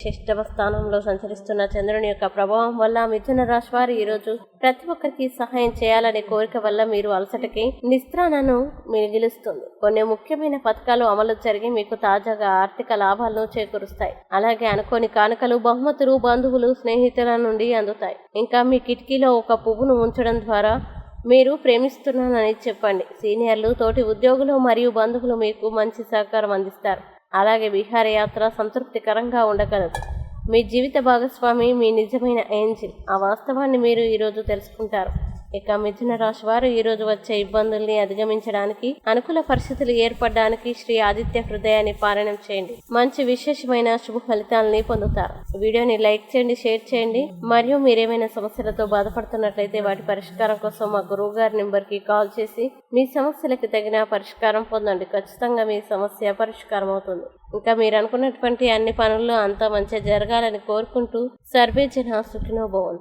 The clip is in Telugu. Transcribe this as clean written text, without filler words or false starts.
షష్టమ స్థానంలో సంచరిస్తున్న చంద్రుని యొక్క ప్రభావం వల్ల మిథున రాశి వారు ఈరోజు ప్రతి ఒక్కరికి సహాయం చేయాలనే కోరిక వల్ల మీరు అలసటకి నిస్త్రాణను మిగిలిస్తుంది. కొన్ని ముఖ్యమైన పథకాలు అమలు జరిగి మీకు తాజాగా ఆర్థిక లాభాలను చేకూరుస్తాయి. అలాగే అనుకోని కానుకలు, బహుమతులు బంధువులు, స్నేహితుల నుండి అందుతాయి. ఇంకా మీ కిటికీలో ఒక పువ్వును ఉంచడం ద్వారా మీరు ప్రేమిస్తున్నానని చెప్పండి. సీనియర్లు, తోటి ఉద్యోగులు మరియు బంధువులు మీకు మంచి సహకారం అందిస్తారు. అలాగే విహారయాత్ర సంతృప్తికరంగా ఉండగలదు. మీ జీవిత భాగస్వామి మీ నిజమైన ఏంజిల్. ఆ వాస్తవాన్ని మీరు ఈరోజు తెలుసుకుంటారు. ఇక మిథున రాశి వారు ఈరోజు వచ్చే ఇబ్బందుల్ని అధిగమించడానికి, అనుకూల పరిస్థితులు ఏర్పడడానికి శ్రీ ఆదిత్య హృదయాన్ని పారాయణం చేయండి. మంచి విశేషమైన శుభ ఫలితాలని పొందుతారు. వీడియోని లైక్ చేయండి, షేర్ చేయండి. మరియు మీరేమైనా సమస్యలతో బాధపడుతున్నట్లయితే వాటి పరిష్కారం కోసం మా గురువు గారి నెంబర్కి కాల్ చేసి మీ సమస్యలకు తగిన పరిష్కారం పొందండి. ఖచ్చితంగా మీ సమస్య పరిష్కారం అవుతుంది. ఇంకా మీరు అనుకున్నటువంటి అన్ని పనుల్లో అంతా మంచిగా జరగాలని కోరుకుంటూ సర్వే జన సుఖినో భవంతు.